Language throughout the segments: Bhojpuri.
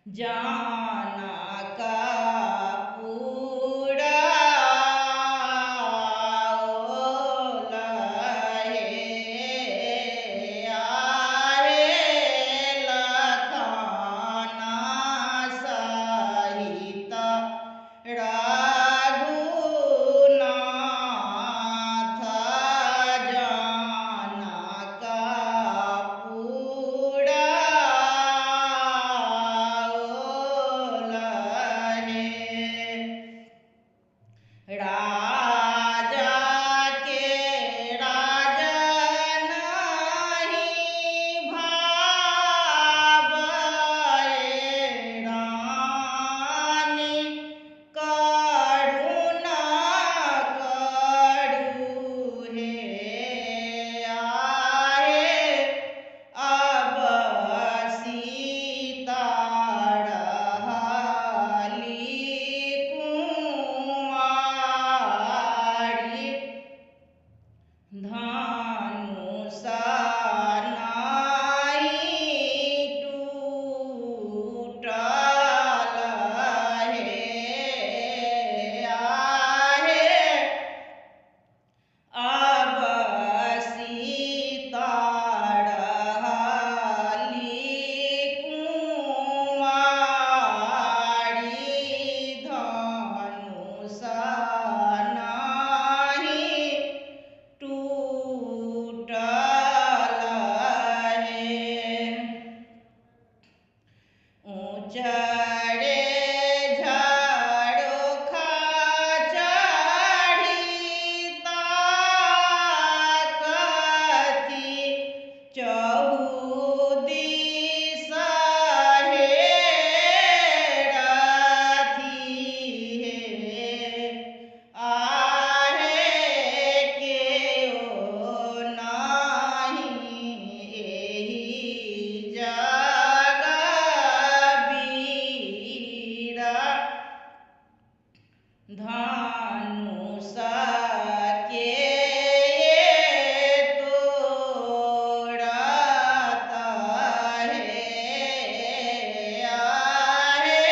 जाना का पूरा लहे आए लखाना सहित रघुनाथ जाना का पूरा राजा के राजा नहीं भावै रानी करुणा करू हे आए अब सीता धनुषा नाई टूटल हे आहे अब सीता रहली कुँवारी धनुषा चढ़े झरोखा चढ़ी ताकती चहुदिस हेरथी हे आहे केओ नाही एहि जग धनुषा के तोड़त हे आहे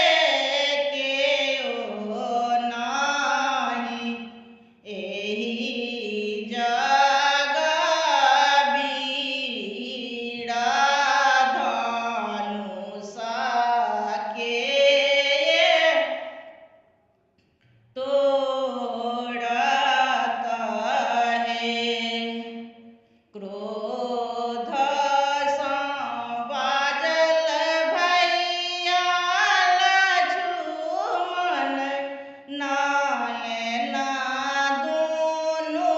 केओ नाही एहि जग बीरा धनुषा के तोड़त है क्रोध सँ बाजल भैया लक्ष्मण नयन दुनू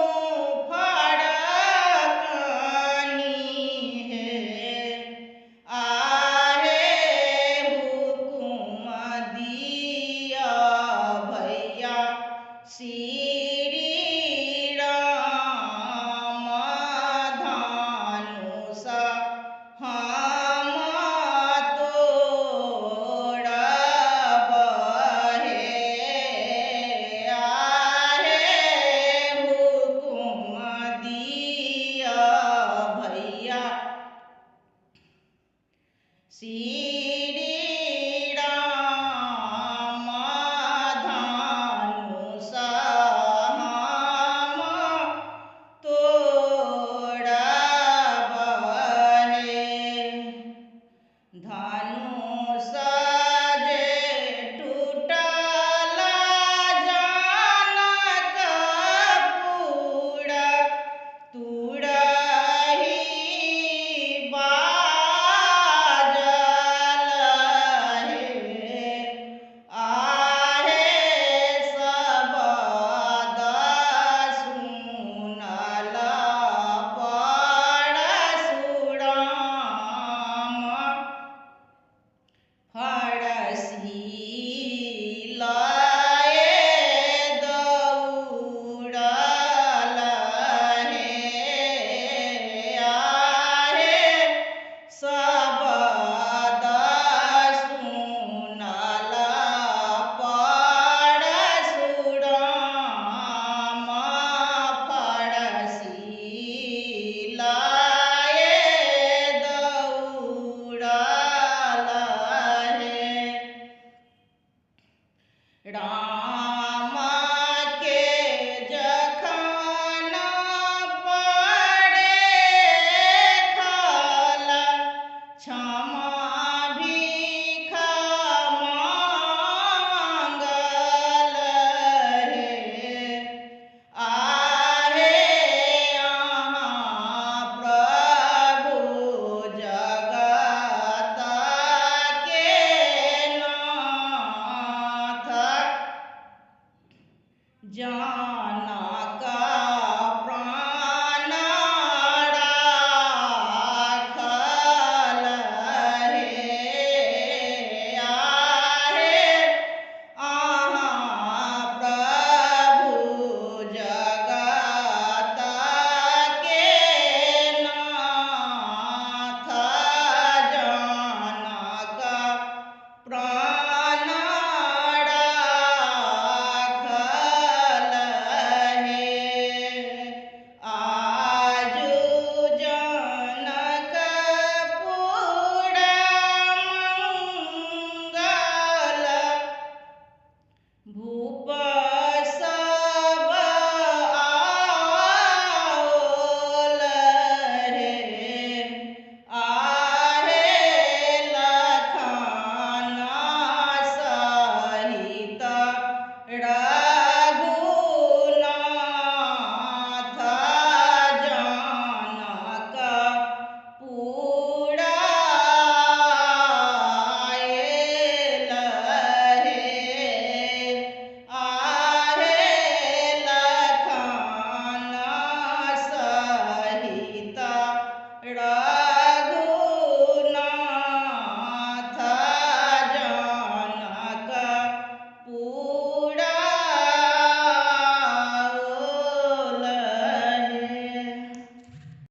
फड़कनी है आहे हुकुम दिया भैया श्री राम धनुष हम तोड़ब हे आहे हुकुम दिया भैया श्री